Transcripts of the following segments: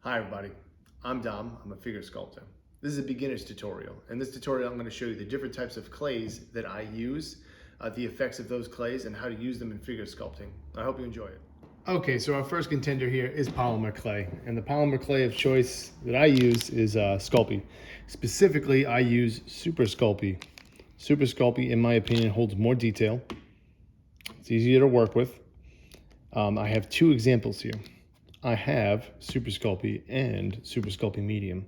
Hi everybody, I'm Dom, I'm a figure sculptor. This is a beginner's tutorial. In this tutorial I'm going to show you the different types of clays that I use, the effects of those clays, and how to use them in figure sculpting. I hope you enjoy it. Okay, so our first contender here is polymer clay. And the polymer clay of choice that I use is Sculpey. Specifically, I use Super Sculpey. Super Sculpey, in my opinion, holds more detail. It's easier to work with. I have two examples here. I have Super Sculpey and Super Sculpey Medium.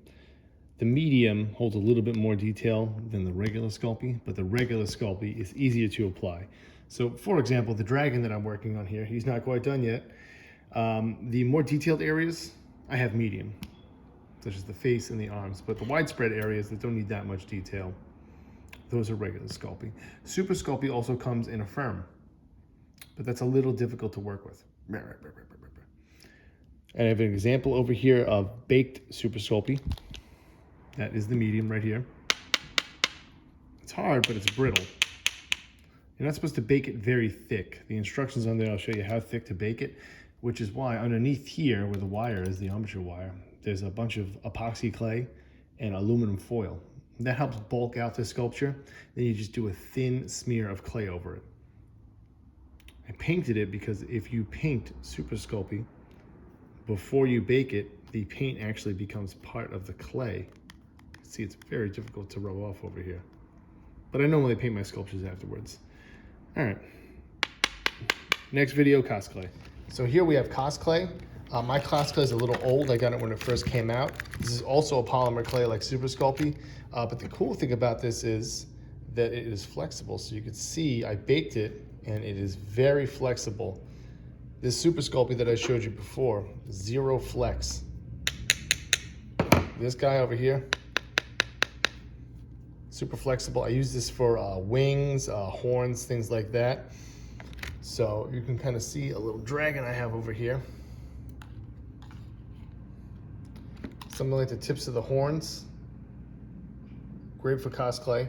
The medium holds a little bit more detail than the regular Sculpey, but the regular Sculpey is easier to apply. So for example, the dragon that I'm working on here, he's not quite done yet. The more detailed areas, I have medium, such as the face and the arms, but the widespread areas that don't need that much detail, those are regular Sculpey. Super Sculpey also comes in a firm, but that's a little difficult to work with. And I have an example over here of baked Super Sculpey. That is the medium right here. It's hard, but it's brittle. You're not supposed to bake it very thick. The instructions on there, I'll show you how thick to bake it, which is why underneath here, where the wire is, the armature wire, there's a bunch of epoxy clay and aluminum foil. That helps bulk out the sculpture. Then you just do a thin smear of clay over it. I painted it because if you paint Super Sculpey, before you bake it, the paint actually becomes part of the clay. See, it's very difficult to rub off over here. But I normally paint my sculptures afterwards. All right. Next video, Cosplay. So here we have Cosplay. My Cosplay is a little old. I got it when it first came out. This is also a polymer clay like Super Sculpey. But the cool thing about this is that it is flexible. So you can see I baked it and it is very flexible. This Super Sculpey that I showed you before, zero flex. This guy over here, super flexible. I use this for wings, horns, things like that. So you can kind of see a little dragon I have over here. Something like the tips of the horns. Great for cosplay.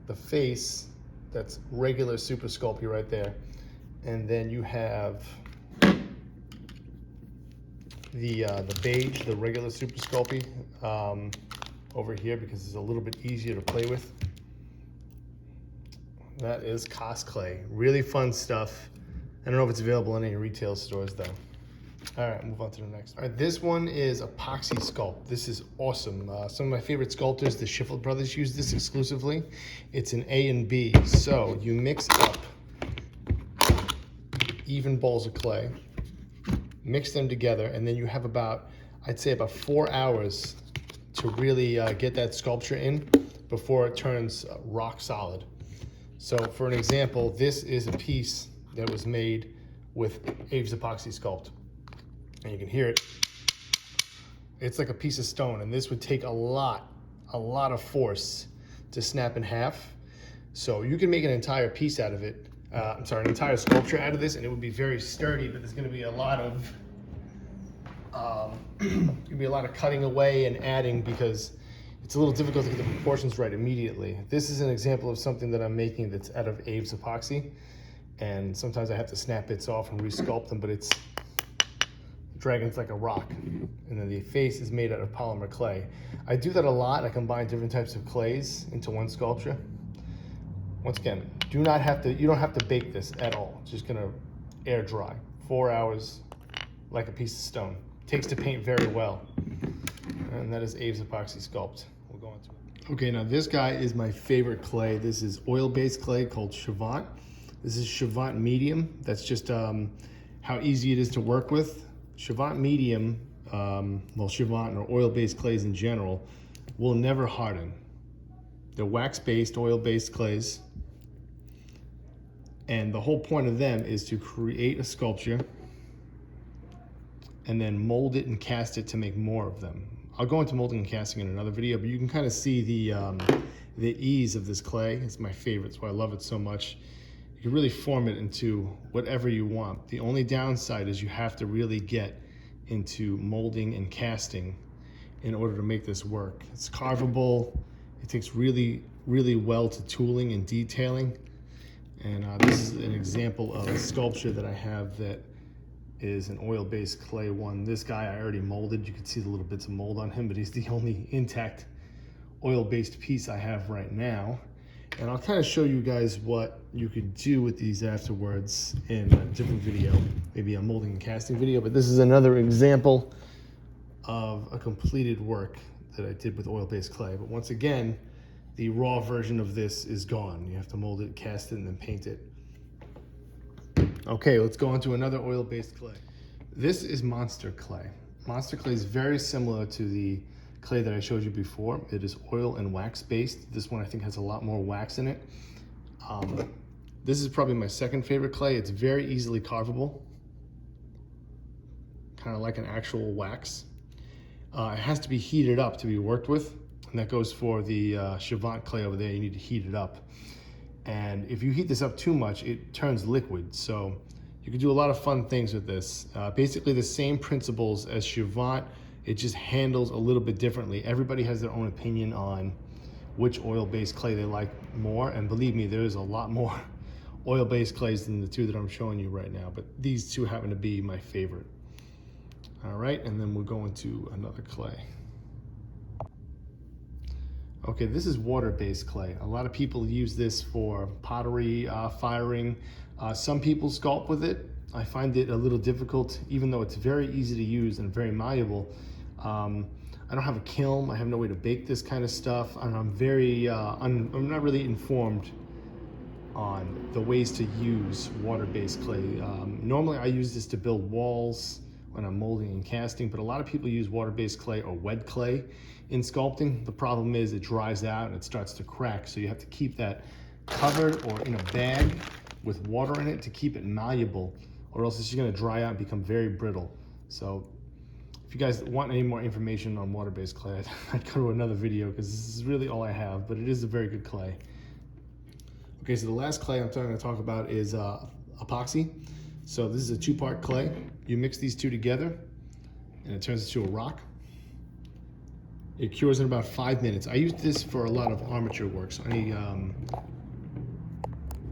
The face, that's regular Super Sculpey right there. And then you have the beige, the regular Super Sculpey over here because it's a little bit easier to play with. That is Cosplay. Really fun stuff. I don't know if it's available in any retail stores though. All right, move on to the next. All right, this one is Epoxy Sculpt. This is awesome. Some of my favorite sculptors, the Schiffel brothers, use this exclusively. It's an A and B. So you mix up even balls of clay, mix them together, and then you have about, I'd say about 4 hours to really get that sculpture in before it turns rock solid. So for an example, this is a piece that was made with Abe's Epoxy Sculpt. And you can hear it. It's like a piece of stone, and this would take a lot of force to snap in half. So you can make an entire piece out of it. An entire sculpture out of this, and it would be very sturdy, but there's gonna be a lot of cutting away and adding because it's a little difficult to get the proportions right immediately. This is an example of something that I'm making that's out of Abe's Epoxy, and sometimes I have to snap bits off and resculpt them, but the dragon's like a rock, and then the face is made out of polymer clay. I do that a lot. I combine different types of clays into one sculpture. Once again, you don't have to bake this at all. It's just gonna air dry. 4 hours, like a piece of stone. Takes to paint very well. And that is Abe's Epoxy Sculpt. We'll go into it. Okay, now this guy is my favorite clay. This is oil-based clay called Chavant. This is Chavant Medium. That's just how easy it is to work with. Chavant Medium, Chavant or oil-based clays in general, will never harden. They're wax-based, oil-based clays. And the whole point of them is to create a sculpture and then mold it and cast it to make more of them. I'll go into molding and casting in another video, but you can kind of see the ease of this clay. It's my favorite, that's why I love it so much. You can really form it into whatever you want. The only downside is you have to really get into molding and casting in order to make this work. It's carvable. It takes really well to tooling and detailing. And this is an example of a sculpture that I have that is an oil-based clay one. This guy I already molded. You can see the little bits of mold on him, but he's the only intact oil-based piece I have right now. And I'll kind of show you guys what you could do with these afterwards in a different video, maybe a molding and casting video, but this is another example of a completed work that I did with oil-based clay. But once again, the raw version of this is gone. You have to mold it, cast it, and then paint it. Okay, let's go on to another oil-based clay. This is Monster Clay. Monster Clay is very similar to the clay that I showed you before. It is oil and wax based. This one I think has a lot more wax in it. This is probably my second favorite clay. It's very easily carvable, kind of like an actual wax. It has to be heated up to be worked with, and that goes for the Chavant clay over there. You need to heat it up. And if you heat this up too much, it turns liquid. So you can do a lot of fun things with this. Basically the same principles as Chavant, it just handles a little bit differently. Everybody has their own opinion on which oil-based clay they like more. And believe me, there's a lot more oil-based clays than the two that I'm showing you right now, but these two happen to be my favorite. All right, and then we're going to another clay. Okay, this is water-based clay. A lot of people use this for pottery, firing. Some people sculpt with it. I find it a little difficult, even though it's very easy to use and very malleable. I don't have a kiln. I have no way to bake this kind of stuff, and I'm not really informed on the ways to use water-based clay. Normally I use this to build walls when I'm molding and casting, but a lot of people use water-based clay or wet clay in sculpting. The problem is it dries out and it starts to crack, so you have to keep that covered or in a bag with water in it to keep it malleable, or else it's just gonna dry out and become very brittle. So if you guys want any more information on water-based clay, I'd go to another video because this is really all I have, but it is a very good clay. Okay, so the last clay I'm going to talk about is epoxy. So this is a two-part clay. You mix these two together and it turns into a rock. It cures in about 5 minutes. I use this for a lot of armature work. So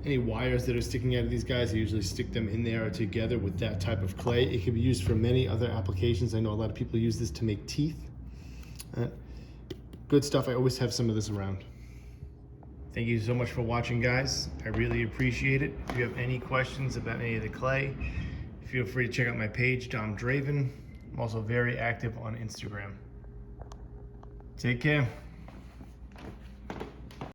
any wires that are sticking out of these guys, I usually stick them in there together with that type of clay. It can be used for many other applications. I know a lot of people use this to make teeth. Good stuff. I always have some of this around. Thank you so much for watching, guys. I really appreciate it. If you have any questions about any of the clay, feel free to check out my page, Dom Draven. I'm also very active on Instagram. Take care.